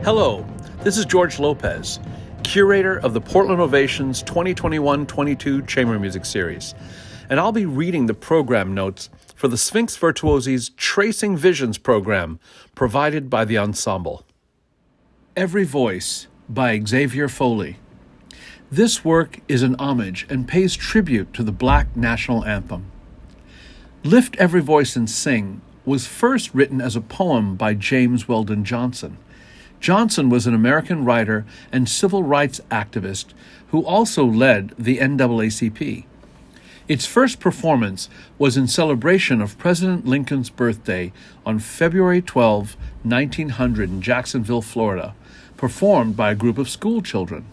Hello, this is George Lopez, curator of the Portland Ovation's 2021-22 Chamber Music Series, and I'll be reading the program notes for the Sphinx Virtuosi's Tracing Visions program provided by the ensemble. Every Voice by Xavier Foley. This work is an homage and pays tribute to the Black national anthem. Lift Every Voice and Sing was first written as a poem by James Weldon Johnson. Johnson was an American writer and civil rights activist who also led the NAACP. Its first performance was in celebration of President Lincoln's birthday on February 12, 1900 in Jacksonville, Florida, performed by a group of school children.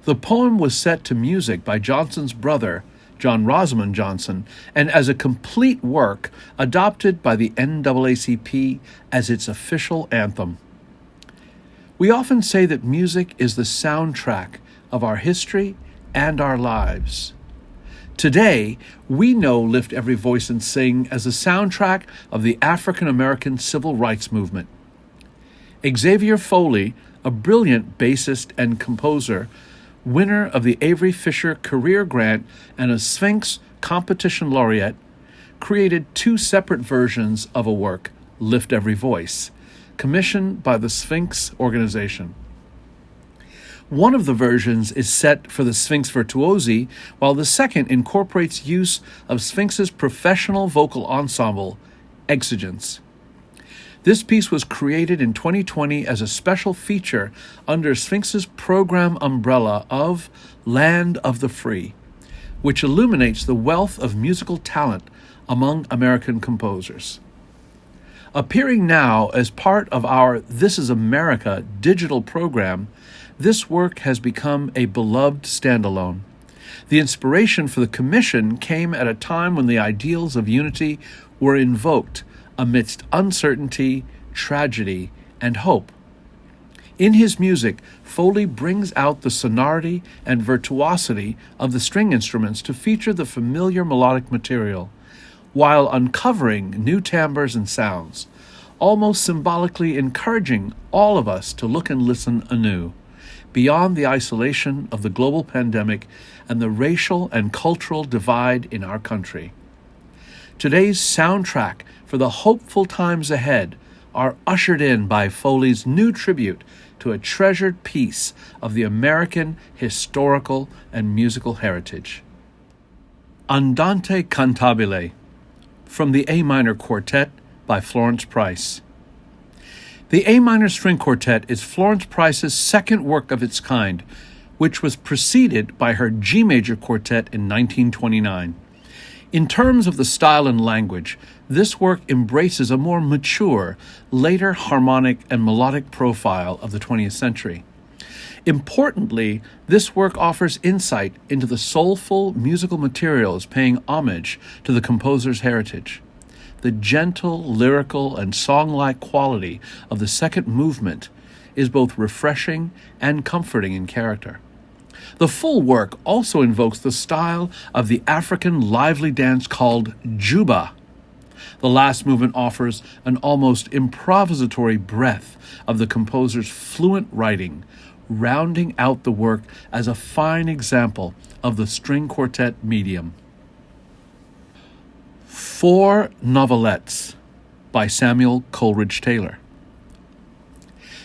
The poem was set to music by Johnson's brother, John Rosamond Johnson, and as a complete work adopted by the NAACP as its official anthem. We often say that music is the soundtrack of our history and our lives. Today, we know Lift Every Voice and Sing as the soundtrack of the African American civil rights movement. Xavier Foley, a brilliant bassist and composer, winner of the Avery Fisher Career Grant and a Sphinx Competition Laureate, created two separate versions of a work, Lift Every Voice, commissioned by the Sphinx organization. One of the versions is set for the Sphinx Virtuosi, while the second incorporates use of Sphinx's professional vocal ensemble, Exigence. This piece was created in 2020 as a special feature under Sphinx's program umbrella of Land of the Free, which illuminates the wealth of musical talent among American composers. Appearing now as part of our This is America digital program, this work has become a beloved standalone. The inspiration for the commission came at a time when the ideals of unity were invoked amidst uncertainty, tragedy, and hope. In his music, Foley brings out the sonority and virtuosity of the string instruments to feature the familiar melodic material, while uncovering new timbres and sounds, almost symbolically encouraging all of us to look and listen anew, beyond the isolation of the global pandemic and the racial and cultural divide in our country. Today's soundtrack for the hopeful times ahead are ushered in by Foley's new tribute to a treasured piece of the American historical and musical heritage. Andante Cantabile, from the A minor quartet by Florence Price. The A minor string quartet is Florence Price's second work of its kind, which was preceded by her G major quartet in 1929. In terms of the style and language, this work embraces a more mature, later harmonic and melodic profile of the 20th century. Importantly, this work offers insight into the soulful musical materials paying homage to the composer's heritage. The gentle, lyrical, and song-like quality of the second movement is both refreshing and comforting in character. The full work also invokes the style of the African lively dance called Juba. The last movement offers an almost improvisatory breath of the composer's fluent writing, rounding out the work as a fine example of the string quartet medium. 4 Novelettes by Samuel Coleridge Taylor.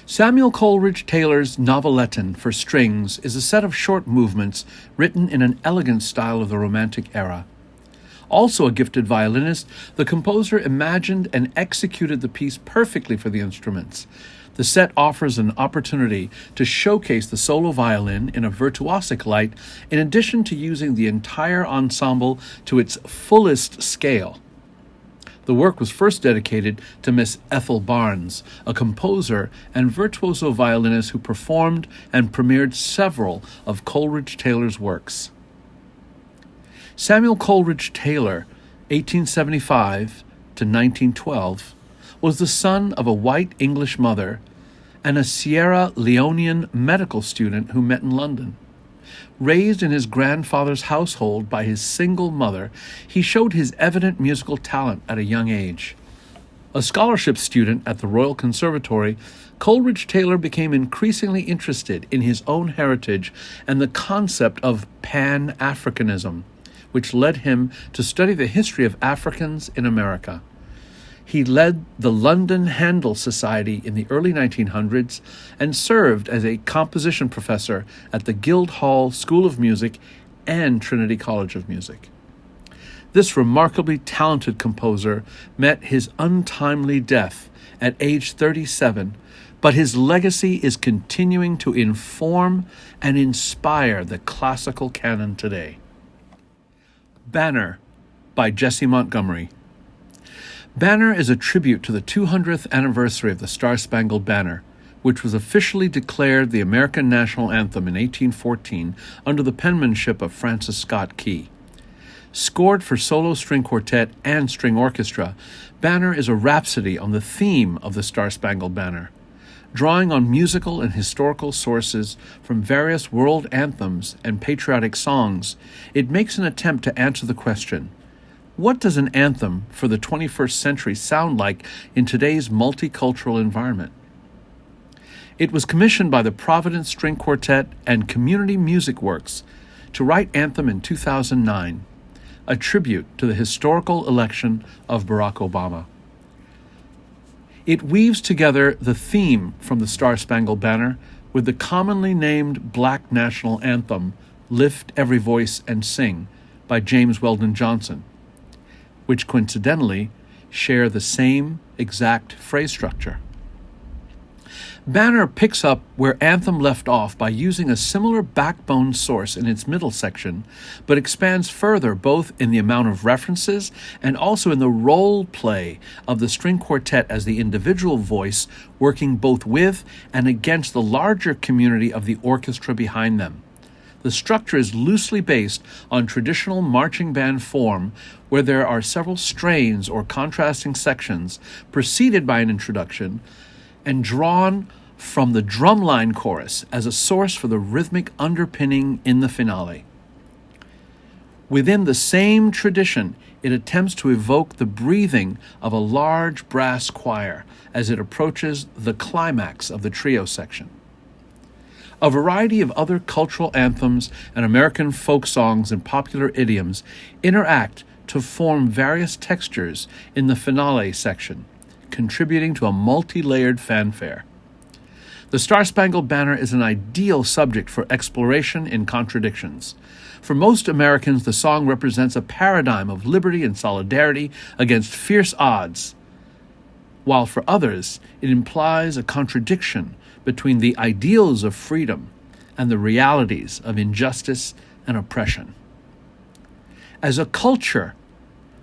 Samuel Coleridge Taylor's Noveletton for strings is a set of short movements written in an elegant style of the Romantic era. Also a gifted violinist, the composer imagined and executed the piece perfectly for the instruments. The set offers an opportunity to showcase the solo violin in a virtuosic light, in addition to using the entire ensemble to its fullest scale. The work was first dedicated to Miss Ethel Barnes, a composer and virtuoso violinist who performed and premiered several of Coleridge Taylor's works. Samuel Coleridge Taylor, 1875 to 1912, was the son of a white English mother and a Sierra Leonean medical student who met in London. Raised in his grandfather's household by his single mother, he showed his evident musical talent at a young age. A scholarship student at the Royal Conservatory, Coleridge Taylor became increasingly interested in his own heritage and the concept of Pan-Africanism, which led him to study the history of Africans in America. He led the London Handel Society in the early 1900s and served as a composition professor at the Guildhall School of Music and Trinity College of Music. This remarkably talented composer met his untimely death at age 37, but his legacy is continuing to inform and inspire the classical canon today. Banner by Jessie Montgomery. Banner is a tribute to the 200th anniversary of the Star-Spangled Banner, which was officially declared the American national anthem in 1814 under the penmanship of Francis Scott Key. Scored for solo string quartet and string orchestra, Banner is a rhapsody on the theme of the Star-Spangled Banner. Drawing on musical and historical sources from various world anthems and patriotic songs, it makes an attempt to answer the question, what does an anthem for the 21st century sound like in today's multicultural environment? It was commissioned by the Providence String Quartet and Community Music Works to write anthem in 2009. A tribute to the historical election of Barack Obama. It weaves together the theme from the Star-Spangled Banner with the commonly named Black national anthem, Lift Every Voice and Sing, by James Weldon Johnson, which coincidentally share the same exact phrase structure. Banner picks up where Anthem left off by using a similar backbone source in its middle section, but expands further both in the amount of references and also in the role play of the string quartet as the individual voice working both with and against the larger community of the orchestra behind them. The structure is loosely based on traditional marching band form, where there are several strains or contrasting sections preceded by an introduction, and drawn from the drumline chorus as a source for the rhythmic underpinning in the finale. Within the same tradition, it attempts to evoke the breathing of a large brass choir as it approaches the climax of the trio section. A variety of other cultural anthems and American folk songs and popular idioms interact to form various textures in the finale section, contributing to a multi-layered fanfare. The Star-Spangled Banner is an ideal subject for exploration in contradictions. For most Americans, the song represents a paradigm of liberty and solidarity against fierce odds, while for others, it implies a contradiction between the ideals of freedom and the realities of injustice and oppression. As a culture,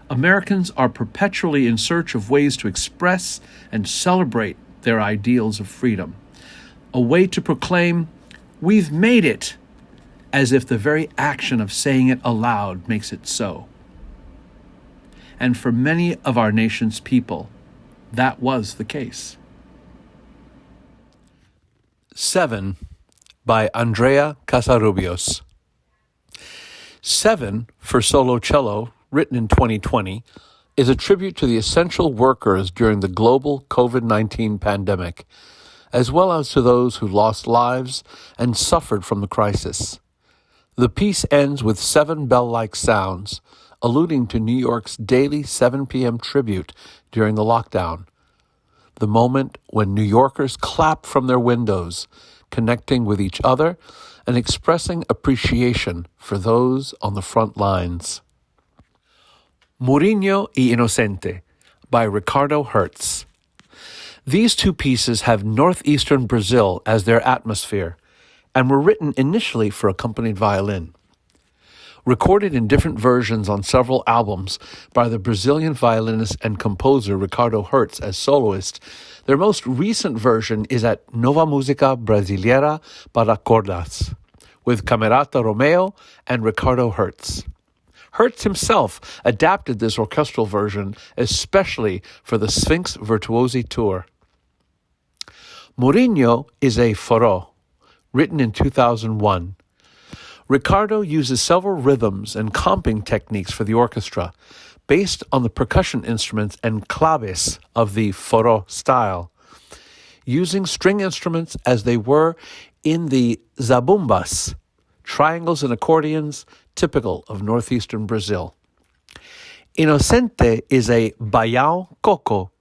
Americans are perpetually in search of ways to express and celebrate their ideals of freedom, a way to proclaim, "We've made it," as if the very action of saying it aloud makes it so. And for many of our nation's people, that was the case. 7 by Andrea Casarubios. 7 for solo cello, written in 2020, is a tribute to the essential workers during the global COVID-19 pandemic, as well as to those who lost lives and suffered from the crisis. The piece ends with 7 bell-like sounds, alluding to New York's daily 7 p.m. tribute during the lockdown, the moment when New Yorkers clap from their windows, connecting with each other and expressing appreciation for those on the front lines. Mourinho y Inocente by Ricardo Hertz. These two pieces have northeastern Brazil as their atmosphere and were written initially for accompanied violin. Recorded in different versions on several albums by the Brazilian violinist and composer Ricardo Hertz as soloist, their most recent version is at Nova Música Brasileira para Cordas, with Camerata Romeo and Ricardo Hertz. Hertz himself adapted this orchestral version especially for the Sphinx Virtuosi tour. Mourinho is a forró, written in 2001. Ricardo uses several rhythms and comping techniques for the orchestra, based on the percussion instruments and claves of the foro style, using string instruments as they were in the zabumbas, triangles and accordions typical of northeastern Brazil. Inocente is a baião coco,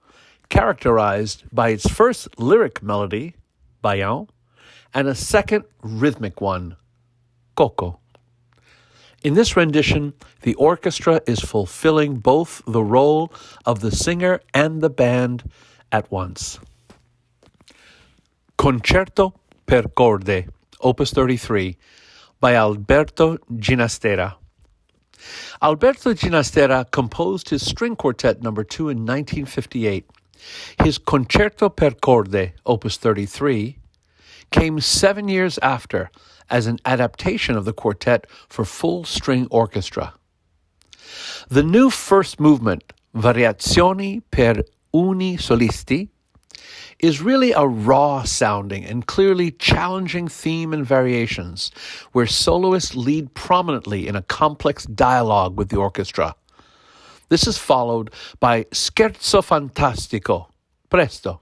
characterized by its first lyric melody, baião, and a second rhythmic one, coco. In this rendition, the orchestra is fulfilling both the role of the singer and the band at once. Concerto per Corde, Opus 33, by Alberto Ginastera. Alberto Ginastera composed his string quartet number 2 in 1958. His Concerto per Corde, Opus 33, came 7 years after as an adaptation of the quartet for full string orchestra. The new first movement, Variazioni per uni solisti, is really a raw-sounding and clearly challenging theme and variations, where soloists lead prominently in a complex dialogue with the orchestra. This is followed by Scherzo Fantastico, Presto,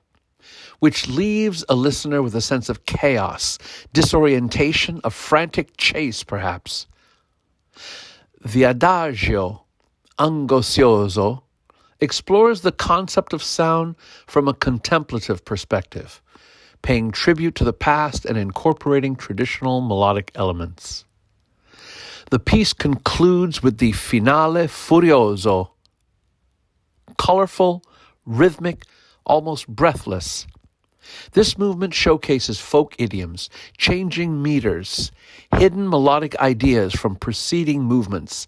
which leaves a listener with a sense of chaos, disorientation, a frantic chase, perhaps. The Adagio, Angoscioso, explores the concept of sound from a contemplative perspective, paying tribute to the past and incorporating traditional melodic elements. The piece concludes with the Finale Furioso, colorful, rhythmic, almost breathless. This movement showcases folk idioms, changing meters, hidden melodic ideas from preceding movements,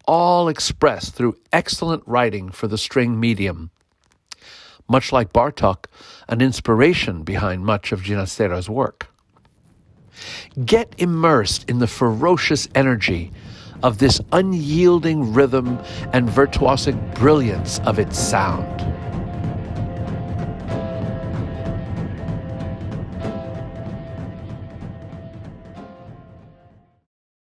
all expressed through excellent writing for the string medium. Much like Bartók, an inspiration behind much of Ginastera's work. Get immersed in the ferocious energy of this unyielding rhythm and virtuosic brilliance of its sound.